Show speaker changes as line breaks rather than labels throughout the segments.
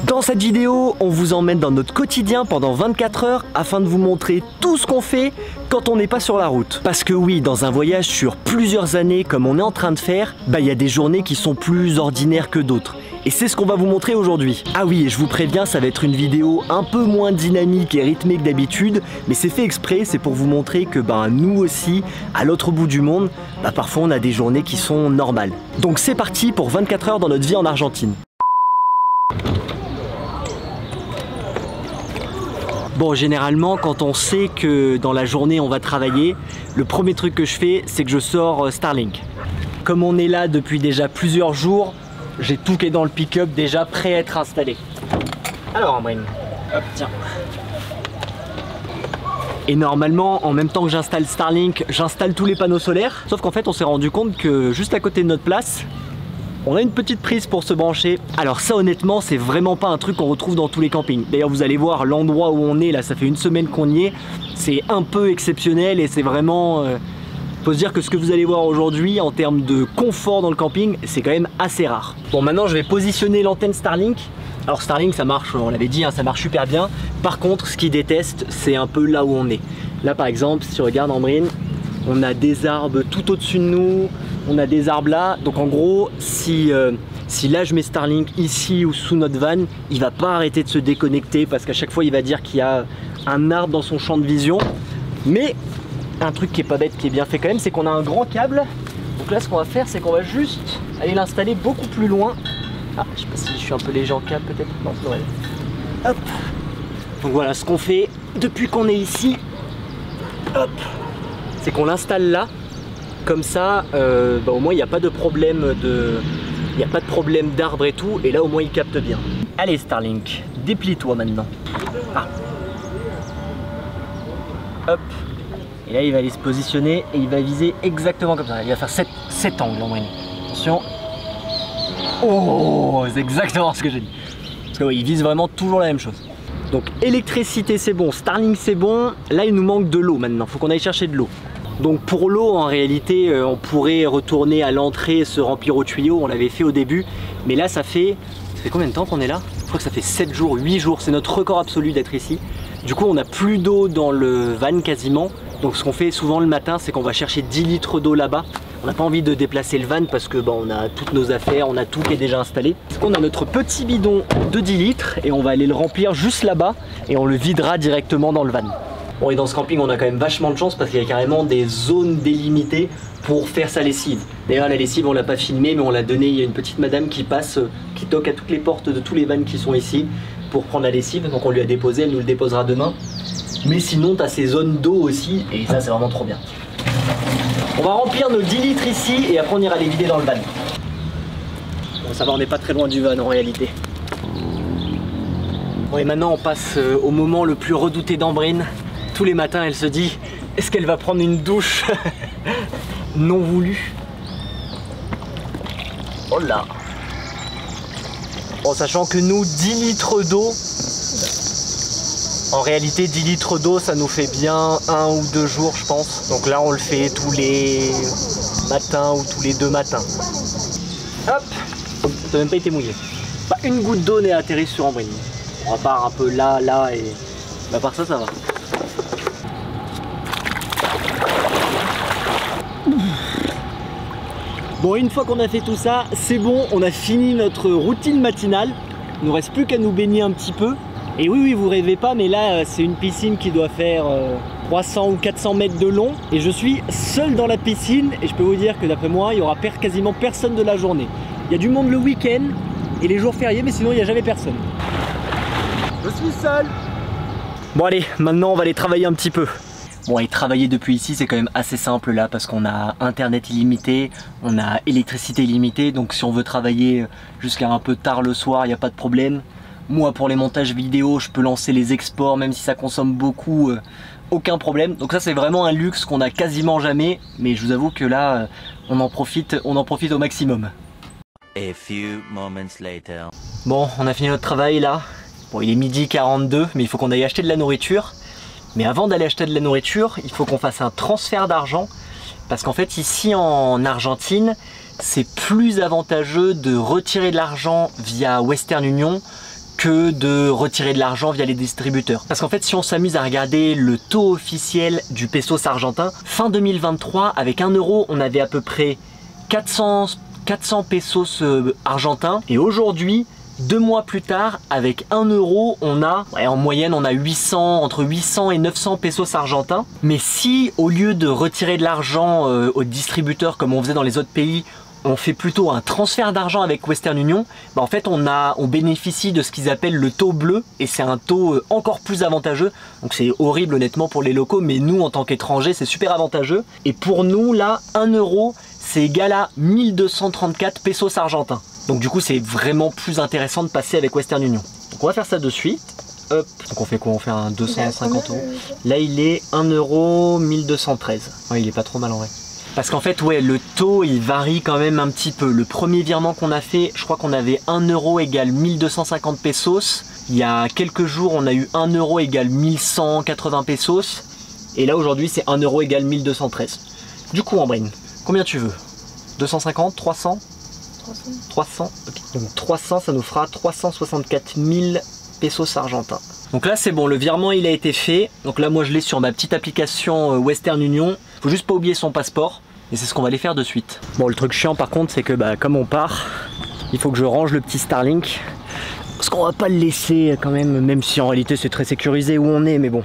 Dans cette vidéo, on vous emmène dans notre quotidien pendant 24 heures afin de vous montrer tout ce qu'on fait quand on n'est pas sur la route. Parce que oui, dans un voyage sur plusieurs années comme on est en train de faire, y a des journées qui sont plus ordinaires que d'autres. Et c'est ce qu'on va vous montrer aujourd'hui. Ah oui, et je vous préviens, ça va être une vidéo un peu moins dynamique et rythmée que d'habitude, mais c'est fait exprès, c'est pour vous montrer que nous aussi, à l'autre bout du monde, parfois on a des journées qui sont normales. Donc c'est parti pour 24 heures dans notre vie en Argentine. Bon, généralement, quand on sait que dans la journée on va travailler, le premier truc que je fais, c'est que je sors Starlink. Comme on est là depuis déjà plusieurs jours, j'ai tout qui est dans le pick-up déjà prêt à être installé. Alors, Ambrine, hop, tiens. Et normalement, en même temps que j'installe Starlink, j'installe tous les panneaux solaires. Sauf qu'en fait, on s'est rendu compte que juste à côté de notre place, on a une petite prise pour se brancher. Alors ça, honnêtement, c'est vraiment pas un truc qu'on retrouve dans tous les campings. D'ailleurs, vous allez voir l'endroit où on est, là, ça fait une semaine qu'on y est. C'est un peu exceptionnel et c'est vraiment... faut se dire que ce que vous allez voir aujourd'hui, en termes de confort dans le camping, c'est quand même assez rare. Bon, maintenant, je vais positionner l'antenne Starlink. Alors Starlink, ça marche, on l'avait dit, ça marche super bien. Par contre, ce qu'ils détestent, c'est un peu là où on est. Là, par exemple, si tu regardes, Ambrine, on a des arbres tout au-dessus de nous. On a des arbres là, donc en gros, si là je mets Starlink ici ou sous notre van, il va pas arrêter de se déconnecter parce qu'à chaque fois il va dire qu'il y a un arbre dans son champ de vision. Mais un truc qui est pas bête, qui est bien fait quand même, c'est qu'on a un grand câble. Donc là ce qu'on va faire, c'est qu'on va juste aller l'installer beaucoup plus loin. Ah, je sais pas si je suis un peu léger en câble peut-être. Non, c'est vrai. Hop. Donc voilà, ce qu'on fait depuis qu'on est ici, hop, c'est qu'on l'installe là. Comme ça, au moins il n'y a pas de problème d'arbre et tout, et là au moins il capte bien. Allez Starlink, déplie-toi maintenant. Ah. Hop. Et là il va aller se positionner et il va viser exactement comme ça. Il va faire cet angle en moyenne. Attention. Oh, c'est exactement ce que j'ai dit. Parce que il vise vraiment toujours la même chose. Donc électricité c'est bon, Starlink c'est bon. Là il nous manque de l'eau maintenant, il faut qu'on aille chercher de l'eau. Donc pour l'eau, en réalité, on pourrait retourner à l'entrée et se remplir au tuyau, on l'avait fait au début. Mais là, ça fait combien de temps qu'on est là? Je crois que ça fait 7 jours, 8 jours, c'est notre record absolu d'être ici. Du coup, on n'a plus d'eau dans le van quasiment. Donc ce qu'on fait souvent le matin, c'est qu'on va chercher 10 litres d'eau là-bas. On n'a pas envie de déplacer le van parce que on a toutes nos affaires, on a tout qui est déjà installé. On a notre petit bidon de 10 litres et on va aller le remplir juste là-bas et on le videra directement dans le van. Bon, et dans ce camping, on a quand même vachement de chance parce qu'il y a carrément des zones délimitées pour faire sa lessive. D'ailleurs, la lessive, on l'a pas filmée, mais on l'a donnée. Il y a une petite madame qui passe, qui toque à toutes les portes de tous les vannes qui sont ici pour prendre la lessive. Donc on lui a déposé, elle nous le déposera demain. Mais sinon, tu as ces zones d'eau aussi et ça, c'est vraiment trop bien. On va remplir nos 10 litres ici et après, on ira les vider dans le van. Bon, ça va, on n'est pas très loin du van en réalité. Bon, et maintenant, on passe au moment le plus redouté d'Ambrine. Tous les matins, elle se dit, est-ce qu'elle va prendre une douche non voulue? Oh là! En sachant que nous, 10 litres d'eau, en réalité 10 litres d'eau, ça nous fait bien 1 ou 2 jours, je pense. Donc là, on le fait tous les matins ou tous les 2 matins. Hop! Ça n'a même pas été mouillé. Pas une goutte d'eau n'est atterrie sur Ambrine. On part un peu là et... à part ça, ça va. Bon, une fois qu'on a fait tout ça, c'est bon, on a fini notre routine matinale. Il ne nous reste plus qu'à nous baigner un petit peu. Et oui, vous rêvez pas, mais là, c'est une piscine qui doit faire 300 ou 400 mètres de long. Et je suis seul dans la piscine et je peux vous dire que d'après moi, il n'y aura quasiment personne de la journée. Il y a du monde le week-end et les jours fériés, mais sinon, il n'y a jamais personne. Je suis seul. Bon allez, maintenant on va aller travailler un petit peu. Bon, et travailler depuis ici, c'est quand même assez simple là parce qu'on a internet illimité, on a électricité illimitée, donc si on veut travailler jusqu'à un peu tard le soir, il n'y a pas de problème. Moi, pour les montages vidéo, je peux lancer les exports, même si ça consomme beaucoup, aucun problème. Donc ça, c'est vraiment un luxe qu'on a quasiment jamais, mais je vous avoue que là, on en profite au maximum.
A few moments later.
Bon, on a fini notre travail là. Bon, il est midi 42, mais il faut qu'on aille acheter de la nourriture. Mais avant d'aller acheter de la nourriture, il faut qu'on fasse un transfert d'argent. Parce qu'en fait, ici en Argentine, c'est plus avantageux de retirer de l'argent via Western Union que de retirer de l'argent via les distributeurs. Parce qu'en fait, si on s'amuse à regarder le taux officiel du pesos argentin, fin 2023, avec 1 euro, on avait à peu près 400 pesos argentins. Et aujourd'hui, 2 mois plus tard, avec 1 euro, on a, en moyenne, on a entre 800 et 900 pesos argentins. Mais si, au lieu de retirer de l'argent aux distributeurs comme on faisait dans les autres pays, on fait plutôt un transfert d'argent avec Western Union, bah en fait on bénéficie de ce qu'ils appellent le taux bleu et c'est un taux encore plus avantageux. Donc c'est horrible honnêtement pour les locaux, mais nous en tant qu'étrangers c'est super avantageux. Et pour nous là, 1 euro c'est égal à 1234 pesos argentins. Donc du coup c'est vraiment plus intéressant de passer avec Western Union. Donc on va faire ça de suite. Hop. Donc on fait quoi? On fait un 250 euros. Là il est 1 euro 1213. Ouais, il est pas trop mal en vrai. Parce qu'en fait, ouais, le taux, il varie quand même un petit peu. Le premier virement qu'on a fait, je crois qu'on avait 1 euro égale 1250 pesos. Il y a quelques jours, on a eu 1 euro égale 1180 pesos. Et là, aujourd'hui, c'est 1 euro égale 1213. Du coup, Ambrine, combien tu veux? 250? 300? 300. Okay. Donc 300, ça nous fera 364 000 pesos argentins. Donc là c'est bon, le virement il a été fait. Donc là moi je l'ai sur ma petite application Western Union. Faut juste pas oublier son passeport. Et c'est ce qu'on va aller faire de suite. Bon, le truc chiant par contre c'est que comme on part, il faut que je range le petit Starlink. Parce qu'on va pas le laisser quand même si en réalité c'est très sécurisé où on est. Mais bon,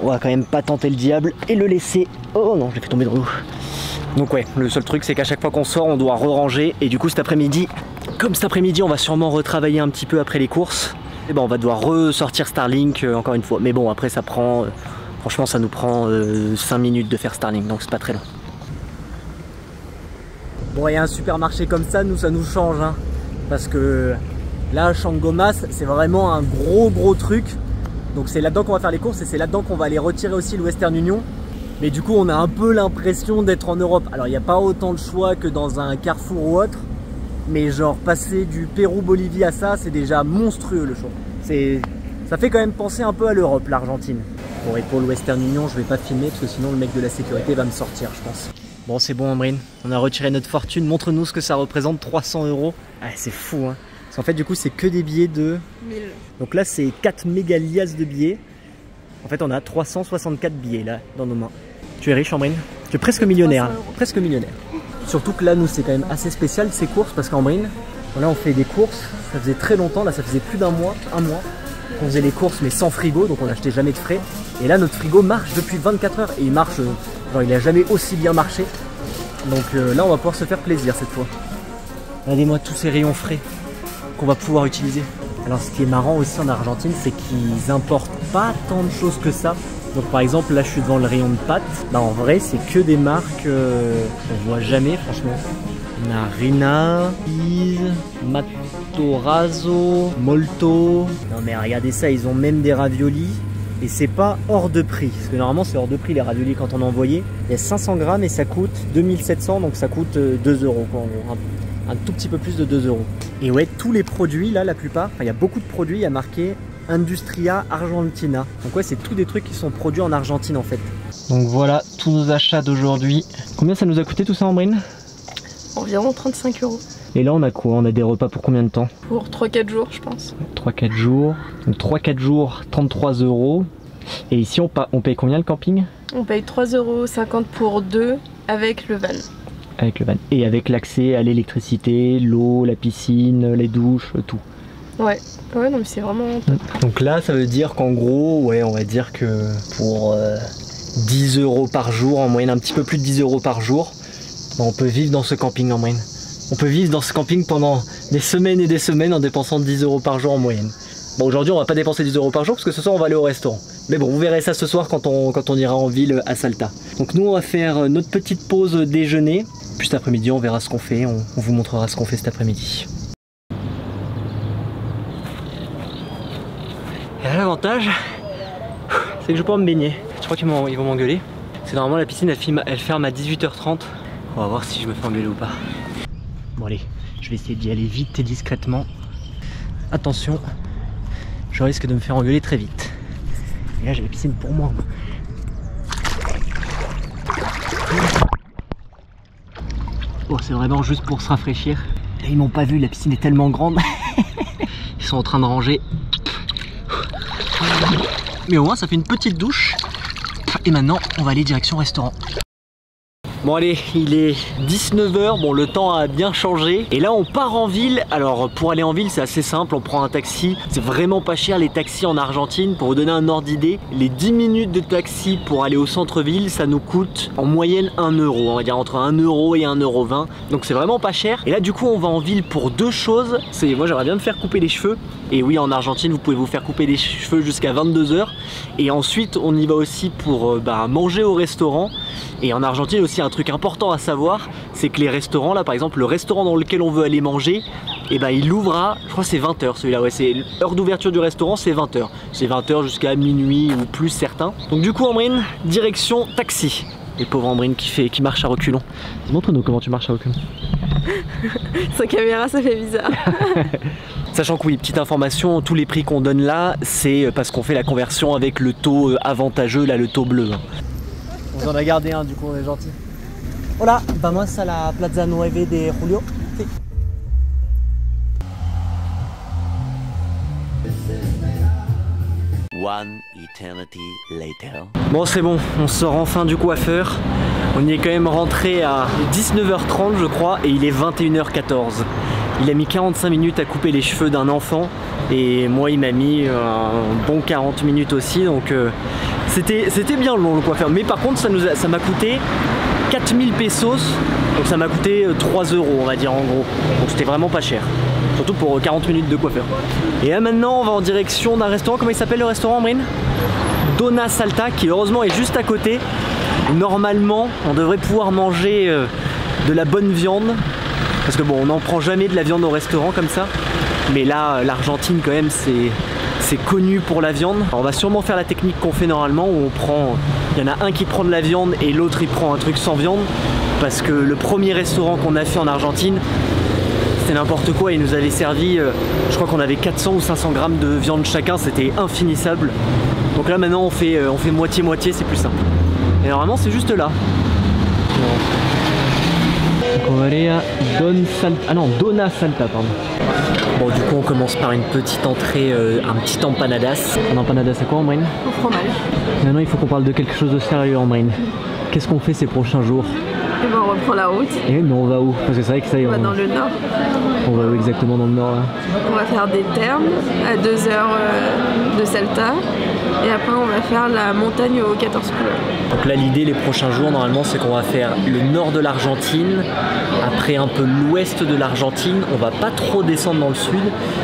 on va quand même pas tenter le diable et le laisser. Oh non, je l'ai fait tomber dans l'eau. Donc ouais, le seul truc c'est qu'à chaque fois qu'on sort on doit re-ranger. Et du coup cet après-midi, comme cet après-midi on va sûrement retravailler un petit peu après les courses, et ben on va devoir ressortir Starlink encore une fois. Mais bon après ça prend, franchement ça nous prend 5 minutes de faire Starlink, donc c'est pas très long. Bon, il y a un supermarché comme ça, nous ça nous change hein, parce que là Changomas c'est vraiment un gros truc. Donc c'est là-dedans qu'on va faire les courses et c'est là-dedans qu'on va aller retirer aussi le Western Union. Mais du coup on a un peu l'impression d'être en Europe. Alors il n'y a pas autant de choix que dans un Carrefour ou autre, mais genre passer du Pérou-Bolivie à ça, c'est déjà monstrueux le choix. Ça fait quand même penser un peu à l'Europe, l'Argentine. Bon, et pour le Western Union, je vais pas filmer parce que sinon le mec de la sécurité va me sortir, je pense. Bon, c'est bon Ambrine, on a retiré notre fortune. Montre-nous ce que ça représente, 300 euros. Ah, c'est fou hein. Parce qu'en fait du coup c'est que des billets de 1000. Donc là c'est 4 méga liasses de billets. En fait on a 364 billets là dans nos mains. Tu es riche Ambrine? Tu es presque millionnaire, hein. Presque millionnaire. Surtout que là nous c'est quand même assez spécial ces courses parce qu'Ambrine, là on fait des courses, ça faisait très longtemps, là ça faisait plus d'un mois, qu'on faisait les courses mais sans frigo, donc on n'achetait jamais de frais. Et là notre frigo marche depuis 24 heures et il marche, genre il a jamais aussi bien marché. Donc là on va pouvoir se faire plaisir cette fois. Regardez-moi tous ces rayons frais qu'on va pouvoir utiliser. Alors ce qui est marrant aussi en Argentine, c'est qu'ils importent pas tant de choses que ça. Donc par exemple là je suis devant le rayon de pâtes. Bah en vrai c'est que des marques qu'on voit jamais franchement. On a Rina, Is, Matarazzo, Molto. Non mais regardez ça, ils ont même des raviolis. Et c'est pas hors de prix. Parce que normalement c'est hors de prix les raviolis quand on a envoyé. Il y a 500 grammes et ça coûte 2700, donc ça coûte 2 euros quoi, en gros. Un tout petit peu plus de 2 euros. Et ouais, tous les produits là, la plupart, enfin il y a beaucoup de produits, il y a marqué Industria Argentina. Donc ouais, c'est tous des trucs qui sont produits en Argentine en fait. Donc voilà, tous nos achats d'aujourd'hui. Combien ça nous a coûté tout ça Ambrine?
Environ 35 euros.
Et là on a quoi? On a des repas pour combien de temps?
Pour 3-4 jours je pense.
3-4 jours. Donc 3-4 jours, 33 euros. Et ici on paye combien le camping?
On paye 3,50 euros pour 2 avec le van.
Avec le van. Et avec l'accès à l'électricité, l'eau, la piscine, les douches, tout.
Ouais, ouais non mais c'est vraiment top.
Donc là ça veut dire qu'en gros, ouais on va dire que pour 10 euros par jour, en moyenne un petit peu plus de 10 euros par jour, bah, on peut vivre dans ce camping en moyenne. On peut vivre dans ce camping pendant des semaines et des semaines en dépensant 10 euros par jour en moyenne. Bon aujourd'hui on va pas dépenser 10 euros par jour parce que ce soir on va aller au restaurant. Mais bon vous verrez ça ce soir quand on ira en ville à Salta. Donc nous on va faire notre petite pause déjeuner. Puis cet après-midi on verra ce qu'on fait, on vous montrera ce qu'on fait cet après-midi. Et là l'avantage c'est que je vais pouvoir me baigner. Je crois qu'ils vont m'engueuler. C'est normalement la piscine elle ferme à 18h30. On va voir si je me fais engueuler ou pas. Bon allez, je vais essayer d'y aller vite et discrètement. Attention, je risque de me faire engueuler très vite. Et là j'ai la piscine pour moi. Bon c'est vraiment juste pour se rafraîchir. Et Ils m'ont pas vu, la piscine est tellement grande. Ils sont en train de ranger. Mais au moins ça fait une petite douche. Et maintenant on va aller direction restaurant. Bon allez, il est 19 h, bon le temps a bien changé. Et là on part en ville. Alors pour aller en ville c'est assez simple, on prend un taxi. C'est vraiment pas cher les taxis en Argentine. Pour vous donner un ordre d'idée, les 10 minutes de taxi pour aller au centre-ville, ça nous coûte en moyenne 1 €. On va dire entre 1 € et 1,20 €. Donc c'est vraiment pas cher. Et là du coup on va en ville pour deux choses. Moi j'aimerais bien me faire couper les cheveux. Et oui, en Argentine vous pouvez vous faire couper les cheveux jusqu'à 22 h. Et ensuite on y va aussi pour manger au restaurant. Et en Argentine aussi un truc important à savoir, c'est que les restaurants là par exemple le restaurant dans lequel on veut aller manger, et il ouvre à, je crois que c'est 20 h celui-là, ouais, c'est l'heure d'ouverture du restaurant, c'est 20 h. C'est 20 h jusqu'à minuit ou plus certains. Donc du coup Ambrine, direction taxi. Et pauvre Ambrine qui marche à reculons. Montre-nous comment tu marches à reculons.
Sa caméra ça fait bizarre.
Sachant que oui, petite information, tous les prix qu'on donne là, c'est parce qu'on fait la conversion avec le taux avantageux, là le taux bleu. On en a gardé un, du coup on est gentil. Hola, vamos a la Plaza 9 de Julio. Sí.
One eternity later.
Bon c'est bon, on sort enfin du coiffeur. On y est quand même rentré à 19 h 30 je crois et il est 21 h 14. Il a mis 45 minutes à couper les cheveux d'un enfant et moi il m'a mis un bon 40 minutes aussi, donc c'était bien long le coiffeur. Mais par contre ça m'a coûté 4000 pesos, donc ça m'a coûté 3 € on va dire en gros. Donc c'était vraiment pas cher, surtout pour 40 minutes de coiffeur. Et là maintenant on va en direction d'un restaurant. Comment il s'appelle le restaurant, Ambrine? Dona Salta, qui heureusement est juste à côté. Normalement on devrait pouvoir manger de la bonne viande. Parce que bon, on n'en prend jamais de la viande au restaurant comme ça. Mais là, l'Argentine quand même, c'est connu pour la viande. Alors, on va sûrement faire la technique qu'on fait normalement où on prend... Il y en a un qui prend de la viande et l'autre il prend un truc sans viande. Parce que le premier restaurant qu'on a fait en Argentine, c'était n'importe quoi. Il nous avait servi, je crois qu'on avait 400 ou 500 grammes de viande chacun. C'était infinissable. Donc là maintenant on fait moitié-moitié, c'est plus simple. Et normalement c'est juste là. Donc on va aller à Dona Salta, pardon. Bon du coup on commence par une petite entrée, un petit empanadas. Un empanadas c'est quoi, Ambrine?
Au fromage.
Maintenant il faut qu'on parle de quelque chose de sérieux, Ambrine. Qu'est-ce qu'on fait ces prochains jours?
Et ben on reprend la route.
Et mais on va où? Parce que c'est vrai que ça y est.
On va dans le nord.
On va où exactement dans le nord là?
On va faire des thermes à 2 h de Salta. Et après on va faire la montagne aux 14 couleurs.
Donc là l'idée les prochains jours normalement c'est qu'on va faire le nord de l'Argentine, après un peu l'ouest de l'Argentine, on va pas trop descendre dans le sud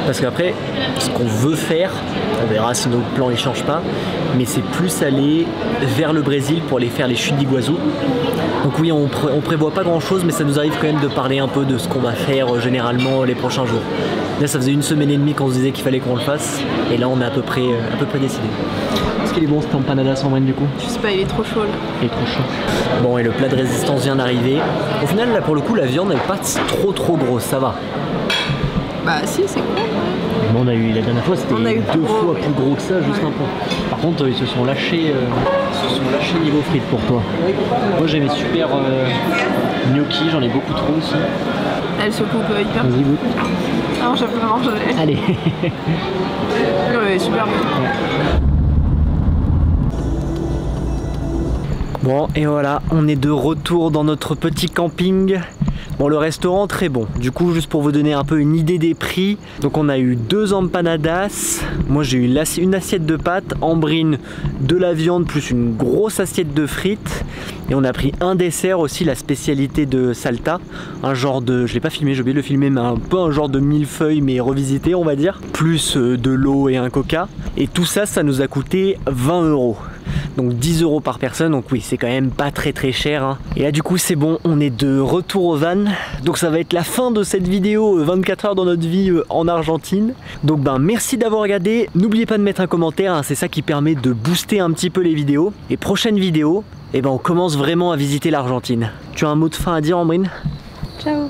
parce qu'après ce qu'on veut faire, on verra si nos plans ne changent pas, mais c'est plus aller vers le Brésil pour aller faire les chutes d'Iguazu. Donc oui on prévoit pas grand chose, mais ça nous arrive quand même de parler un peu de ce qu'on va faire généralement les prochains jours. Là ça faisait 1 semaine et demie qu'on se disait qu'il fallait qu'on le fasse et là on est à peu près décidé. Est-ce qu'il est bon cet empanadas en du coup?
Je sais pas, il est trop chaud là.
Il est trop chaud. Bon et le plat de résistance vient d'arriver. Au final là pour le coup la viande elle est pas trop grosse, ça va.
Bah si c'est cool.
On a eu la dernière fois c'était 2 fois plus gros que ça, juste un peu. Par contre ils se sont lâchés niveau frites pour toi. Moi j'ai mes super gnocchi, j'en ai beaucoup trop aussi.
Elle se coupe hyper.
Vas-y goûte.
Alors je peux manger.
Allez.
Ouais, super bon.
Bon et voilà, on est de retour dans notre petit camping. Bon le restaurant très bon, du coup juste pour vous donner un peu une idée des prix, donc on a eu 2 empanadas, moi j'ai eu une assiette de pâtes, Ambrine de la viande plus une grosse assiette de frites, et on a pris un dessert aussi, la spécialité de Salta, un genre de, je l'ai pas filmé, j'ai oublié de le filmer, mais un peu un genre de millefeuille mais revisité on va dire, plus de l'eau et un coca, et tout ça, ça nous a coûté 20 €. Donc 10 € par personne, donc oui c'est quand même pas très cher hein. Et là du coup c'est bon, on est de retour au van. Donc ça va être la fin de cette vidéo 24 heures dans notre vie en Argentine. Donc merci d'avoir regardé, n'oubliez pas de mettre un commentaire hein, c'est ça qui permet de booster un petit peu les vidéos. Et prochaine vidéo, on commence vraiment à visiter l'Argentine. Tu as un mot de fin à dire, Ambrine?
Ciao.